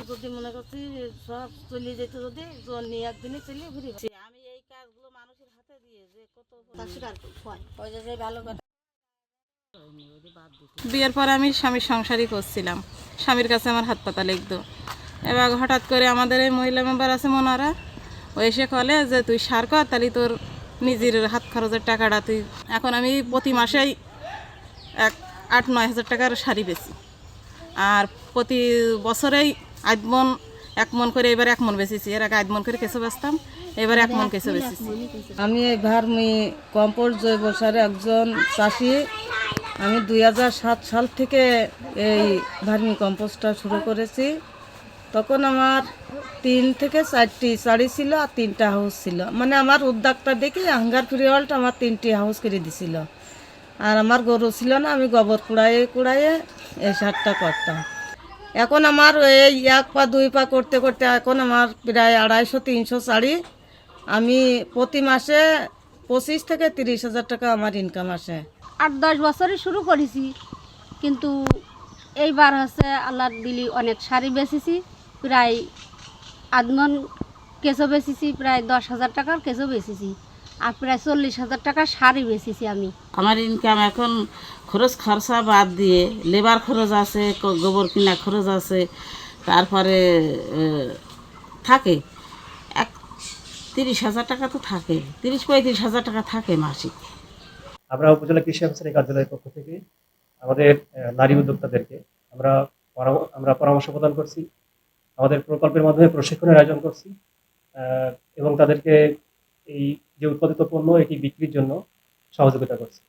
যদি মনে করছি সব চলে যেত, যদি জন্যে একদিনে চলে ঘুরে আমি এই কাজগুলো মানুষের হাতে দিয়ে যে কত ভালো কথা। বিয়ের পর আমি স্বামীর সংসারই করছিলাম, স্বামীর কাছে আমার হাত পাতা লেগতো। এবার হঠাৎ করে আমাদের এই মহিলা মেম্বার আছে মনারা, ও এসে বলে যে তুই সার কর, তাহলে তোর নিজের হাত খরচের টাকাটা তুই। এখন আমি প্রতি মাসেই 8-9 হাজার টাকার শাড়ি বেচি, আর প্রতি বছরেই আধমন 1 মন করে, এবার 1 মন বেচেছি। এর আগে 1 মন করে কেঁচো বেচতাম, এবার 1 মন কেঁচো বেচেছি। আমি এই ভার্মি কম্পোস্ট জৈব সারে একজন চাষি। আমি 2007 সাল থেকে এই ভার্মি কম্পোস্টটা শুরু করেছি। তখন আমার 3 থেকে 4টি শাড়ি ছিল আর 3টা হাউস ছিল। মানে আমার উদ্যোক্তা দেখে হাঙ্গার ফ্রি ওয়ার্ল্ড আমার 3টি হাউস করে দিছিল। আর আমার গরু ছিল না, আমি গোবর কুড়াইয়ে কুড়াইয়ে এই সারটা করতাম। এখন আমার এই 1 পা 2 পা করতে করতে এখন আমার প্রায় 250-300 শাড়ি। আমি প্রতি মাসে 25 থেকে 30 হাজার টাকা আমার ইনকাম আসে। 8-10 বছরই শুরু করেছি, কিন্তু এইবার হচ্ছে আল্লাহর দিলি অনেক শাড়ি বেচেছি, প্রায় আধমন কেঁচো বেচেছি, প্রায় 10,000 টাকার কেঁচো বেচেছি, আর প্রায় 40,000 টাকার শাড়ি বেচেছি আমি। আমার ইনকাম এখন খরচ খরচা বাদ দিয়ে লেবার খরচ আছে, গোবর কিনা খরচ আছে, তারপরে থাকে 30,000 টাকা তো থাকে, 30-35,000 টাকা থাকে মাসিক। আমরা উপজেলা কৃষি অফিসারের কার্যালয়ের পক্ষ থেকে আমাদের নারী উদ্যোক্তাদেরকে আমরা পরামর্শ প্রদান করছি, আমাদের প্রকল্পের মাধ্যমে প্রশিক্ষণের আয়োজন করছি এবং তাদেরকে এই যে উৎপাদিত পণ্য এটি বিক্রির জন্য সহযোগিতা করছি।